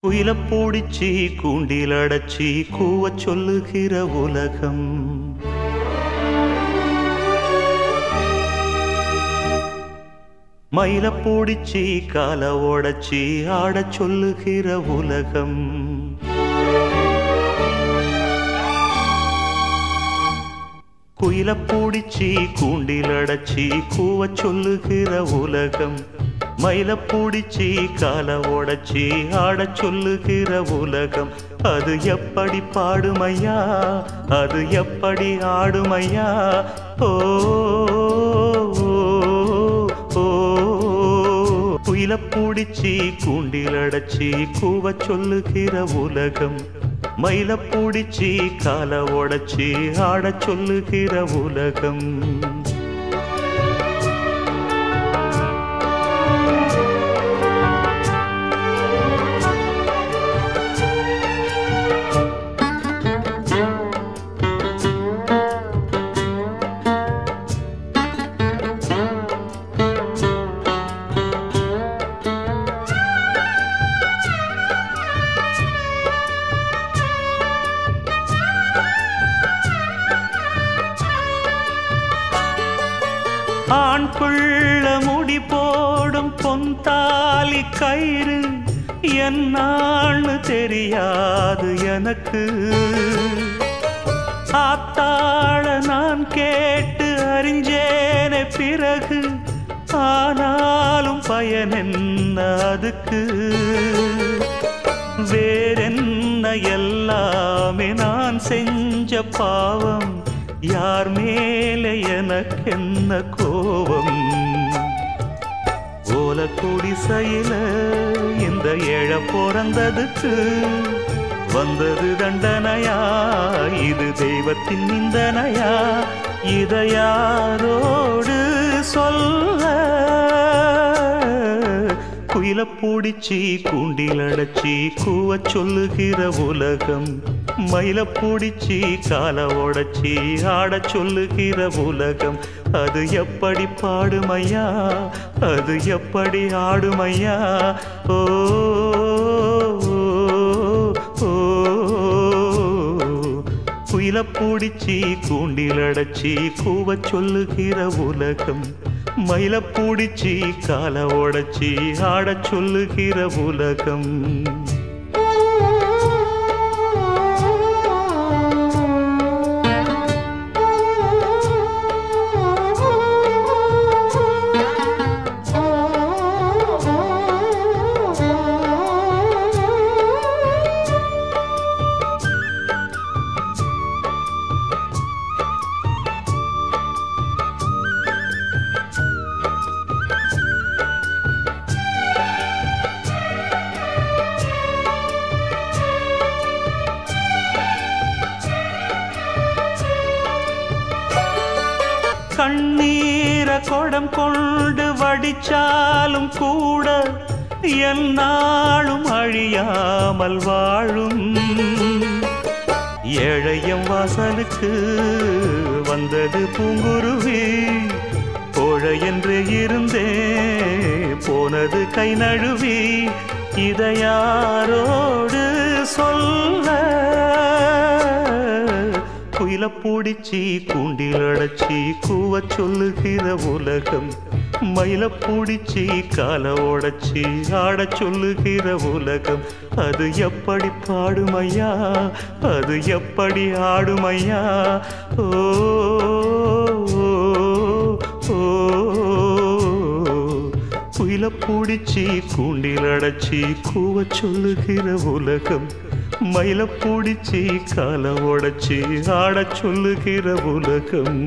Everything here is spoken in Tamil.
குயில பூடிச்சி கூண்டில் அடைச்சி கூவச் சொல்லுகிற உலகம். மயில பூடிச்சி கால ஓடச்சி ஆடச் சொல்லுகிற உலகம். குயில பூடிச்சி கூண்டில் அடைச்சி கூவச் சொல்லுகிற உலகம். மயில பூடிச்சி கால ஓடச்சி ஆடச் சொல்லுகிற உலகம். அது எப்படி பாடுமையா, அது எப்படி ஆடுமையா. ஓ குயில பூடிச்சி கூண்டில் அடைச்சி கூவச் சொல்லுகிற உலகம். மயில பூடிச்சி கால ஓடச்சி ஆடச் சொல்லுகிற உலகம். ஆண் புள்ள முடி போடும் பொன்தாலி கயிறு என்னான்னு தெரியாது எனக்கு. ஆத்தாள நான் கேட்டு அறிஞ்சேனே பிறகு, ஆனாலும் பயன் என்ன அதுக்கு. வேறென்ன எல்லாமே நான் செஞ்ச பாவம், யார் மேலே எனக்கென்ன கோபம். ஓல குடிசையில இந்த ஏழ பிறந்ததுக்கு வந்தது தண்டனையா, இது தெய்வத்தின் நிந்தனையா. இதை யாரோடு சொல்ல. குயில பூடிச்சி கூண்டில் அடைச்சி கூவச் சொல்லுகிற உலகம். மயில பூடிச்சி கால ஓடச்சி ஆடச் சொல்லுகிற உலகம். அது எப்படி பாடுமையா, அது எப்படி ஆடுமையா. ஓ குயில பூடிச்சி கூண்டில் அடைச்சி கூவச் சொல்லுகிற உலகம். மயில பூடிச்சி கால ஓடச்சி ஆடச் சொல்லுகிற உலகம். கண்ணீர கொடம் கொண்டு வடிச்சாலும் கூட என்னாலும் அழியாமல் வாழும். ஏழையம் வாசலுக்கு வந்தது பூங்குருவி, கோழை என்று இருந்தே போனது கை நழுவி. இதை யாரோடு சொல்ல. குயில பூடிச்சி கூண்டில் அடைச்சி கூவச் சொல்லுகிற உலகம். மயில பூடிச்சி கால ஓடச்சி ஆடச் சொல்லுகிற உலகம். அது எப்படி பாடுமையா, அது எப்படி ஆடுமையா. ஓ குயில பூடிச்சி கூண்டில் அடைச்சி கூவச் சொல்லுகிற உலகம். மயில பூடிச்சி கால ஓடச்சி ஆடச் சொல்லுகிற உலகம்.